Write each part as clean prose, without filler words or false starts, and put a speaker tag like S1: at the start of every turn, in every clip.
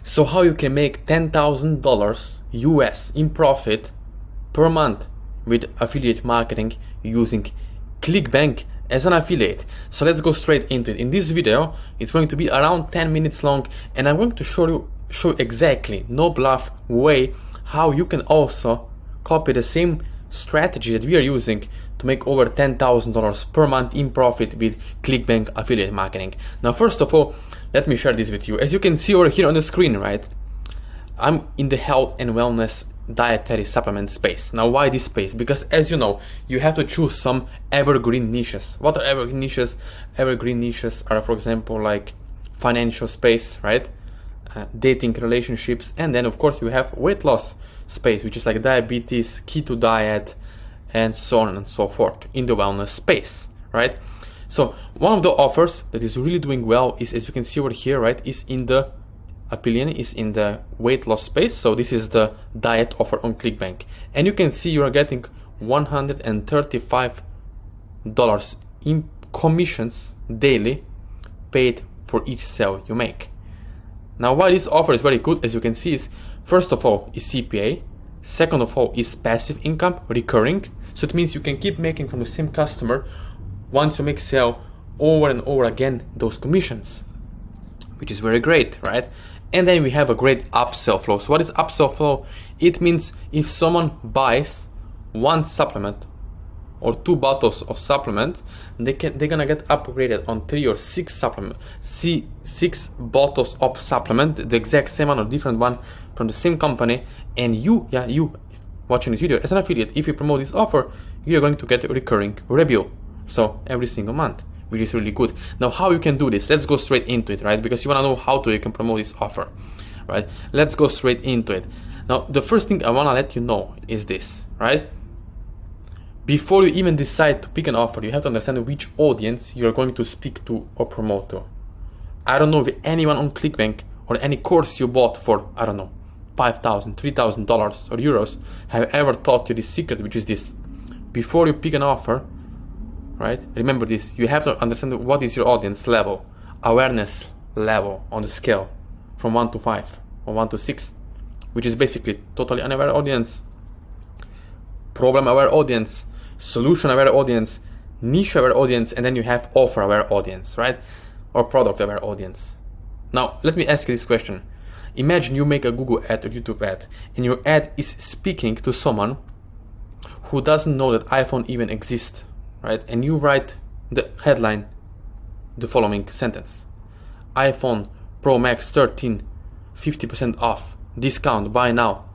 S1: So how you can make $10,000 US in profit per month with affiliate marketing using ClickBank as an affiliate. So let's go straight into it. In this video, it's going to be around 10 minutes long, and I'm going to show exactly, no bluff way, how you can also copy the same strategy that we are using to make over $10,000 per month in profit with ClickBank affiliate marketing. Now, first of all, let me share this with you. As you can see over here on the screen, right? I'm in the health and wellness dietary supplement space. Now, why this space? Because as you know, you have to choose some evergreen niches. What are evergreen niches? Evergreen niches are, for example, like financial space, right? Dating, relationships, and then of course you have weight loss space, which is like diabetes, keto diet, and so on and so forth in the wellness space, right? So one of the offers that is really doing well is, as you can see over here, right, is in the opinion is in the weight loss space. So this is the diet offer on ClickBank, and you can see you are getting $135 in commissions daily paid for each sale you make. Now, why this offer is very good, as you can see, is first of all is CPA, second of all is passive income, recurring. So it means you can keep making from the same customer once you make sale over and over again those commissions, which is very great, right? And then we have a great upsell flow. So what is upsell flow? It means if someone buys one supplement or 2 bottles of supplement, they're gonna get upgraded on 3 or 6 supplement, 6 bottles of supplement, the exact same one or different one from the same company. And you watching this video as an affiliate, if you promote this offer, you're going to get a recurring revenue. So every single month, which is really good. Now, how you can do this? Let's go straight into it, right? Because you wanna know how you can promote this offer, right? Let's go straight into it. Now, the first thing I wanna let you know is this, right? Before you even decide to pick an offer, you have to understand which audience you're going to speak to or promote to. I don't know if anyone on ClickBank or any course you bought for, I don't know, $5,000, $3,000 or euros have ever taught you this secret, which is this. Before you pick an offer, right? Remember this, you have to understand what is your audience level, awareness level on the scale from 1 to 5 or 1 to 6, which is basically totally unaware audience, problem aware audience, solution aware audience, niche aware audience, and then you have offer aware audience, right? Or product aware audience. Now, let me ask you this question. Imagine you make a Google ad or YouTube ad, and your ad is speaking to someone who doesn't know that iPhone even exists, right? And you write the headline, the following sentence: iPhone Pro Max 13, 50% off, discount, buy now,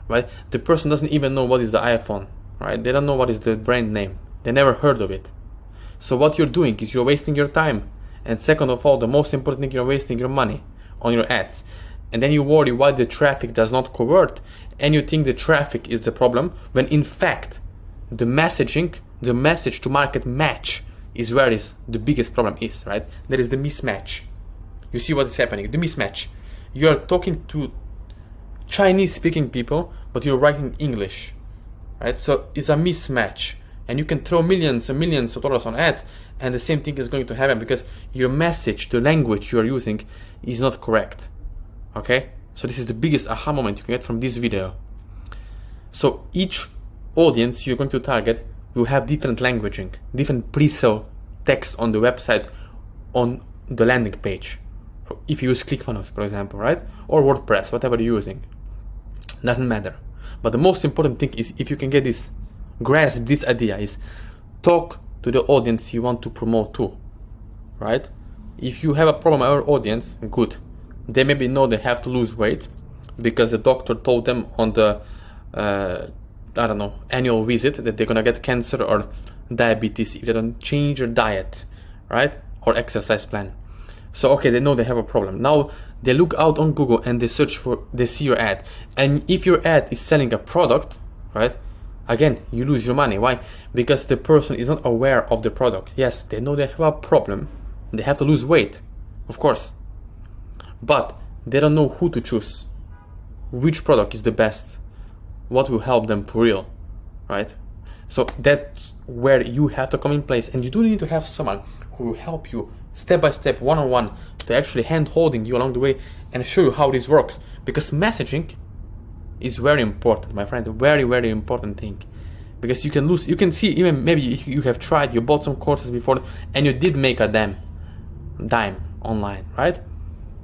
S1: right? The person doesn't even know what is the iPhone, right? They don't know what is the brand name. They never heard of it. So what you're doing is you're wasting your time. And second of all, the most important thing, you're wasting your money on your ads. And then you worry why the traffic does not convert, and you think the traffic is the problem, when in fact, the messaging, the message to market match is where is the biggest problem is, right? There is the mismatch. You see what is happening, the mismatch. You are talking to Chinese speaking people, but you're writing English, right? So it's a mismatch, and you can throw millions and millions of dollars on ads, and the same thing is going to happen because your message, the language you are using is not correct. Okay? So this is the biggest aha moment you can get from this video. So each audience you're going to target will have different languaging, different pre-sale text on the website, on the landing page. If you use ClickFunnels, for example, right? Or WordPress, whatever you're using. Doesn't matter. But the most important thing is, if you can get this, grasp this idea, is talk to the audience you want to promote to, right? If you have a problem with our audience, good. They maybe know they have to lose weight because the doctor told them on the, annual visit that they're gonna get cancer or diabetes if they don't change their diet, right? Or exercise plan. So, okay, they know they have a problem. Now they look out on Google and they see your ad. And if your ad is selling a product, right? Again, you lose your money. Why? Because the person is not aware of the product. Yes, they know they have a problem. They have to lose weight, of course. But they don't know who to choose. Which product is the best? What will help them for real, right? So that's where you have to come in place. And you do need to have someone who will help you step by step, one-on-one, to actually hand holding you along the way and show you how this works. Because messaging is very important, my friend, a very, very important thing. Because you can lose, you can see, even maybe you have tried, you bought some courses before and you did make a dime online, right?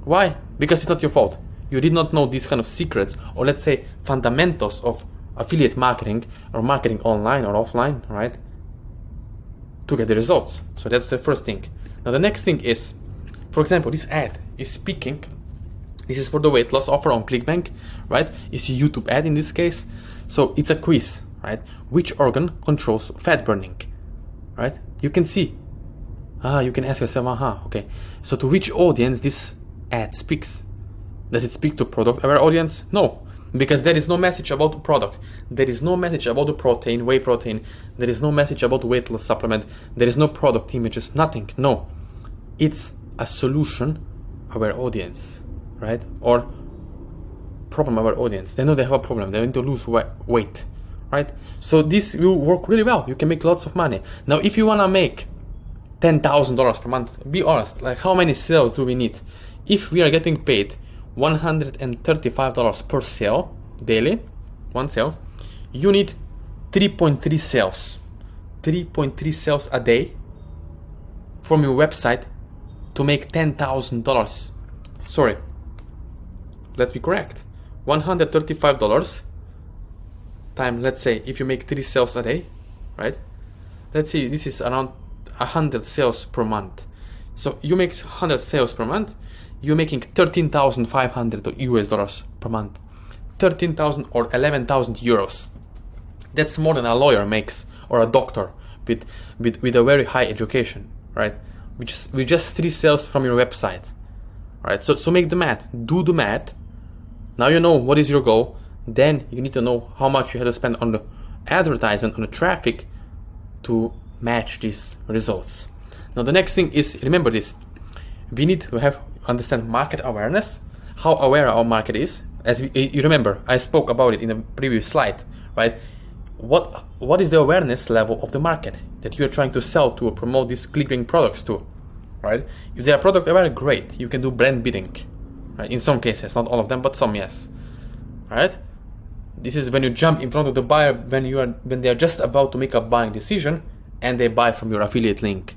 S1: Why? Because it's not your fault. You did not know these kind of secrets, or let's say fundamentals of affiliate marketing or marketing online or offline, right? To get the results. So that's the first thing. Now the next thing is, for example, this ad is speaking. This is for the weight loss offer on ClickBank, right? It's a YouTube ad in this case. So it's a quiz, right? Which organ controls fat burning, right? You can see. You can ask yourself, okay. So to which audience this ad speaks? Does it speak to product aware audience? No, because there is no message about the product. There is no message about the protein, whey protein. There is no message about the weight loss supplement. There is no product images, nothing. No, it's a solution aware audience, right? Or problem aware audience. They know they have a problem. They need to lose weight, right? So this will work really well. You can make lots of money. Now, if you wanna make $10,000 per month, be honest, like how many sales do we need? If we are getting paid $135 per sale daily, one sale, you need 3.3 sales. 3.3 sales a day from your website to make $10,000. Sorry, let's be correct. $135 time, let's say, if you make 3 sales a day, right? Let's see, this is around 100 sales per month. So you make 100 sales per month, you're making $13,500 per month. 13,000 or 11,000 euros. That's more than a lawyer makes, or a doctor with a very high education, right? With just 3 sales from your website, right? So make the math, do the math. Now you know what is your goal. Then you need to know how much you have to spend on the advertisement, on the traffic to match these results. Now the next thing is, remember this, we need to understand market awareness, how aware our market is. As you remember, I spoke about it in the previous slide, right? What is the awareness level of the market that you are trying to sell to or promote these ClickBank products to, right? If they are product aware, great, you can do brand bidding, right? In some cases, not all of them, but some, yes, right? This is when you jump in front of the buyer when they are just about to make a buying decision and they buy from your affiliate link.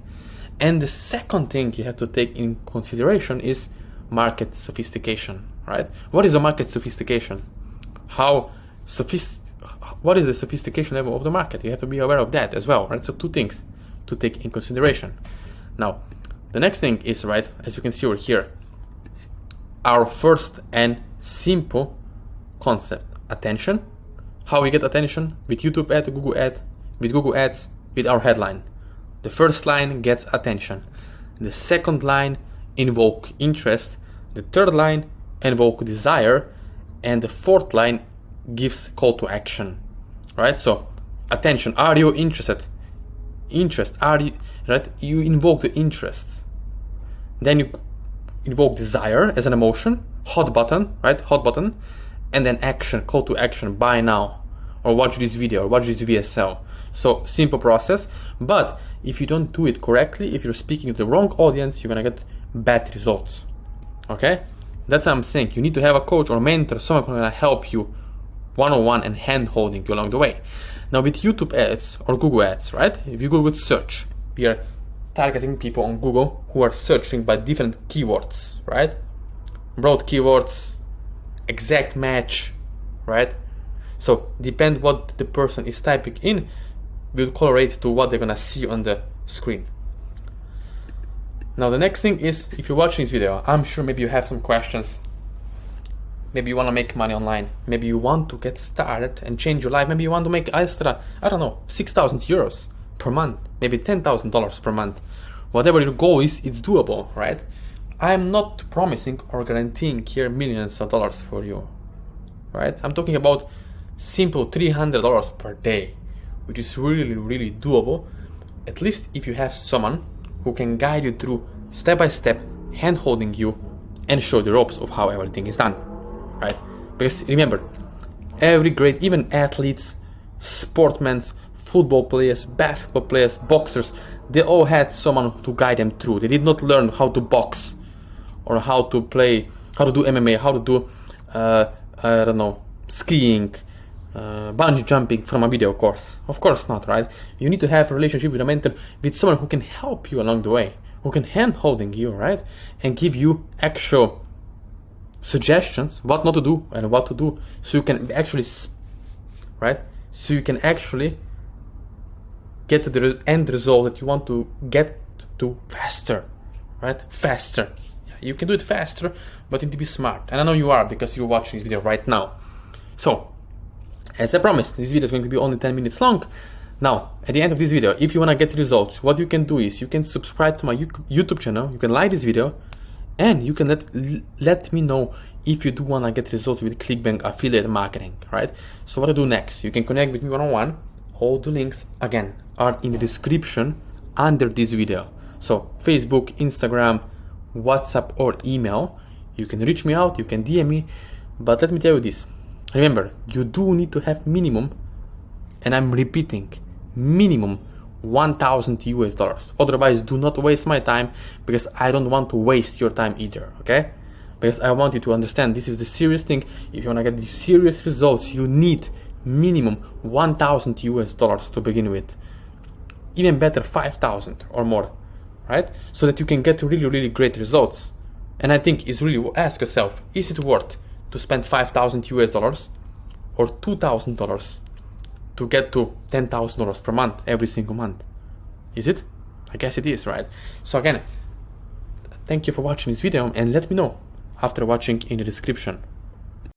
S1: And the second thing you have to take in consideration is market sophistication, right? What is a market sophistication? What is the sophistication level of the market? You have to be aware of that as well, right? So 2 things to take in consideration. Now, the next thing is, right, as you can see over here, our first and simple concept, attention. How we get attention? With YouTube ad, Google ad, with Google ads, with our headline. The first line gets attention. The second line, invoke interest. The third line, invoke desire. And the fourth line gives call to action, right? So attention, are you interested? Interest, are you, right? You invoke the interest. Then you invoke desire as an emotion, hot button, right? Hot button. And then action, call to action, buy now, or watch this video, or watch this VSL. So simple process, but if you don't do it correctly, if you're speaking to the wrong audience, you're gonna get bad results, okay? That's what I'm saying. You need to have a coach or mentor, someone who's gonna help you one-on-one and hand-holding you along the way. Now with YouTube ads or Google ads, right? If you go with search, we are targeting people on Google who are searching by different keywords, right? Broad keywords, exact match, right? So depend what the person is typing in will correlate to what they're gonna see on the screen. Now the next thing is, if you're watching this video, I'm sure maybe you have some questions. Maybe you want to make money online. Maybe you want to get started and change your life. Maybe you want to make extra, I don't know, 6,000 euros per month, maybe $10,000 per month. Whatever your goal is, it's doable, right? I'm not promising or guaranteeing here millions of dollars for you, right? I'm talking about simple $300 per day, which is really, really doable. At least if you have someone who can guide you through step by step, hand holding you and show the ropes of how everything is done, right? Because remember, every great, even athletes, sportsmen, football players, basketball players, boxers, they all had someone to guide them through. They did not learn how to box or how to play, how to do MMA, how to do, I don't know, skiing, bungee jumping from a video course. Of course not, right? You need to have a relationship with a mentor, with someone who can help you along the way, who can hand holding you, right? And give you actual suggestions, what not to do and what to do, so you can actually, right? So you can actually get to the end result that you want to get to faster, right? Faster. Yeah, you can do it faster, but you need to be smart. And I know you are, because you're watching this video right now. So, as I promised, this video is going to be only 10 minutes long. Now, at the end of this video, if you want to get results, what you can do is you can subscribe to my YouTube channel, you can like this video, and you can let me know if you do want to get results with ClickBank affiliate marketing, right? So what to do next? You can connect with me one-on-one. All the links, again, are in the description under this video. So Facebook, Instagram, WhatsApp, or email. You can reach me out, you can DM me, but let me tell you this. Remember, you do need to have minimum, and I'm repeating, minimum $1,000 US. Otherwise, do not waste my time, because I don't want to waste your time either, okay? Because I want you to understand this is the serious thing. If you want to get the serious results, you need minimum $1,000 US to begin with. Even better, 5,000 or more, right? So that you can get really, really great results. And I think it's really, ask yourself, is it worth to spend $5,000 US or $2,000 to get to $10,000 per month every single month? Is it? I guess it is, right? So again, thank you for watching this video, and let me know after watching in the description.